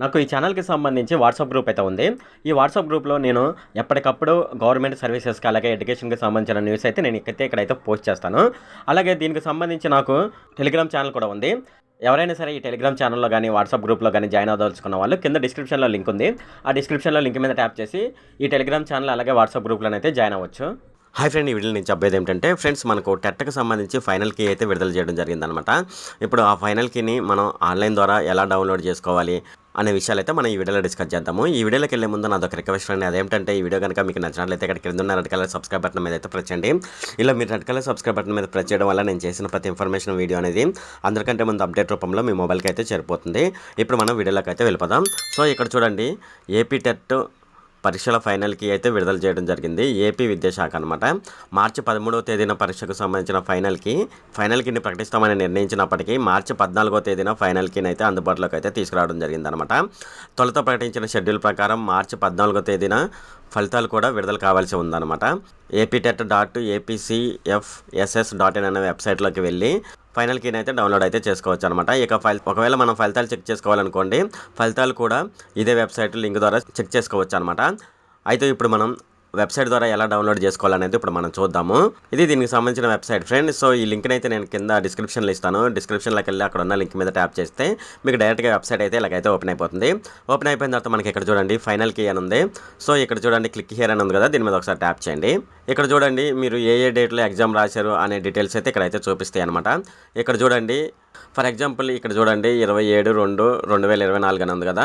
నాకు ఈ ఛానల్‌కి సంబంధించి వాట్సాప్ గ్రూప్ అయితే ఉంది. ఈ వాట్సాప్ గ్రూప్‌లో నేను ఎప్పటికప్పుడు గవర్నమెంట్ సర్వీసెస్‌కి అలాగే ఎడ్యుకేషన్‌కి సంబంధించిన న్యూస్ అయితే నేను ఇక్కడైతే పోస్ట్ చేస్తాను. అలాగే దీనికి సంబంధించి నాకు టెలిగ్రామ్ ఛానల్ కూడా ఉంది. ఎవరైనా సరే ఈ టెలిగ్రామ్ ఛానల్‌లో గాని, వాట్సాప్ గ్రూప్‌లో గాని జాయిన్ అవ్వదలుచుకున్న వాళ్ళు కింద డిస్క్రిప్షన్‌లో లింక్ ఉంది. ఆ డిస్క్రిప్షన్‌లో లింక్ మీద ట్యాప్ చేసి ఈ టెలిగ్రామ్ ఛానల్ అలాగే వాట్సాప్ గ్రూప్‌లోనైతే జాయిన్ అవ్వచ్చు. హాయ్ ఫ్రెండ్, ఈ వీడియోలో నేను చెప్పేదేంటంటే ఫ్రెండ్స్, మనకు టెట్‌కి సంబంధించి ఫైనల్ కీ అయితే విడుదల చేయడం జరిగిందనమాట. ఇప్పుడు ఆ ఫైనల్ కీని మనం ఆన్‌లైన్ ద్వారా ఎలా డౌన్‌లోడ్ చేసుకోవాలి అనే విషయాలైతే మనం ఈ వీడియోలో డిస్కస్ చేద్దాము. ఈ వీడియోలోకెళ్ళే ముందు నాదొక రిక్వెస్ట్ ఫ్రెండ్. అదేంటంటే ఈ వీడియో గనుక మీకు నచ్చినట్లయితే ఇక్కడ కింద ఉన్న రెడ్ కలర్ సబ్స్క్రైబ్ బటన్ మీద అయితే ప్రెస్ చేయండి. ఇలా మీరు రెడ్ కలర్ సబ్స్క్రైబ్ బటన్ మీద ప్రెస్ చేయడం వల్ల నేను చేసిన ప్రతి ఇన్ఫర్మేషన్ వీడియో అనేది అందరికంటే ముందు అప్డేట్ రూపంలో మీ మొబైల్‌కి అయితే చేరిపోతుంది. ఇప్పుడు మనం వీడియోలోకి అయితే వెళ్ళిపోదాం. సో ఇక్కడ చూడండి, ఏపీ టెట్ పరీక్షల ఫైనల్‌కి అయితే విడుదల చేయడం జరిగింది. ఏపీ విద్యాశాఖ అనమాట. మార్చి 13వ తేదీన పరీక్షకు సంబంధించిన ఫైనల్ కీని ప్రకటిస్తామని నిర్ణయించినప్పటికీ మార్చి 14వ తేదీన ఫైనల్ కీని అయితే అందుబాటులోకి అయితే తీసుకురావడం జరిగిందనమాట. తొలుత ప్రకటించిన షెడ్యూల్ ప్రకారం మార్చి 14వ తేదీన ఫలితాలు కూడా విడుదల కావాల్సి ఉందన్నమాట. aptet.apcfss.in అనే వెబ్సైట్లోకి వెళ్ళి ఫైనల్ కీని అయితే డౌన్లోడ్ అయితే చేసుకోవచ్చు అనమాట. ఇక ఒకవేళ మనం ఫలితాలు చెక్ చేసుకోవాలనుకోండి, ఫలితాలు కూడా ఇదే వెబ్సైట్ లింక్ ద్వారా చెక్ చేసుకోవచ్చు అనమాట. అయితే ఇప్పుడు మనం వెబ్సైట్ ద్వారా ఎలా డౌన్లోడ్ చేసుకోవాలనేది ఇప్పుడు మనం చూద్దాము. ఇది దీనికి సంబంధించిన వెబ్సైట్ ఫ్రెండ్. సో ఈ లింక్ని అయితే నేను కింద డిస్క్రిప్షన్లో ఇస్తాను. డిస్క్రిప్షన్లోకి వెళ్ళి అక్కడ ఉన్న లింక్ మీద ట్యాప్ చేస్తే మీకు డైరెక్ట్గా వెబ్సైట్ అయితే ఇలాగైతే ఓపెన్ అయిపోతుంది. ఓపెన్ అయిపోయిన తర్వాత మనకి ఇక్కడ చూడండి ఫైనల్ కీ అని ఉంది. సో ఇక్కడ చూడండి క్లిక్ హియర్ అని ఉంది కదా, దీని మీద ఒకసారి ట్యాప్ చేయండి. ఇక్కడ చూడండి మీరు ఏ డేట్లో ఎగ్జామ్ రాశారు అనే డీటెయిల్స్ అయితే ఇక్కడైతే చూపిస్తాయి అనమాట. ఇక్కడ చూడండి ఫర్ ఎగ్జాంపుల్ ఇక్కడ చూడండి 27/2/2024 అని ఉంది కదా,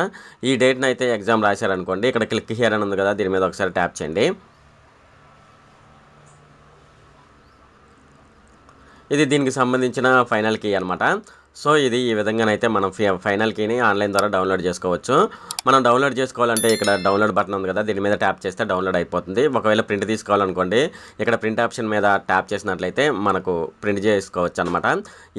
ఈ డేట్ని అయితే ఎగ్జామ్ రాశారనుకోండి, ఇక్కడ క్లిక్ హియర్ అని ఉంది కదా, దీని మీద ఒకసారి ట్యాప్ చేయండి. ఇది దీనికి సంబంధించిన ఫైనల్ కీ అనమాట. సో ఇది ఈ విధంగానైతే మనం ఫైనల్ కీని ఆన్లైన్ ద్వారా డౌన్లోడ్ చేసుకోవచ్చు. మనం డౌన్లోడ్ చేసుకోవాలంటే ఇక్కడ డౌన్లోడ్ బటన్ ఉంది కదా, దీని మీద ట్యాప్ చేస్తే డౌన్లోడ్ అయిపోతుంది. ఒకవేళ ప్రింట్ తీసుకోవాలనుకోండి, ఇక్కడ ప్రింట్ ఆప్షన్ మీద ట్యాప్ చేసినట్లయితే మనకు ప్రింట్ చేసుకోవచ్చు అనమాట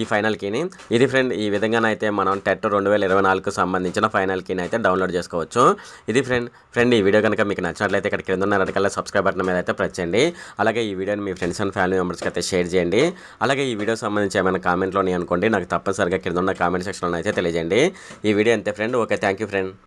ఈ ఫైనల్ కీని. ఇది ఫ్రెండ్, ఈ విధంగానైతే మనం టెట్ 2024కు సంబంధించిన ఫైనల్ కీని అయితే డౌన్లోడ్ చేసుకోవచ్చు. ఇది ఫ్రెండ్ ఈ వీడియో కనుక మీకు నచ్చినట్లయితే ఇక్కడ కింద ఉన్న రెడ్ కలర్ సబ్స్క్రైబ్ బటన్ మీద అయితే ప్రెస్ చేయండి. అలాగే ఈ వీడియోని మీ ఫ్రెండ్స్ అండ్ ఫ్యామిలీ మెంబర్స్కి అయితే షేర్ చేయండి. అలాగే ఈ వీడియో సంబంధించి ఏమైనా కామెంట్లో అనుకోండి, నాకు తప్పనిసరిగా కింద ఉన్న కామెంట్ సెక్షన్లో అయితే తెలియజేయండి. ఈ వీడియో అంతే friend. Okay, thank you friend.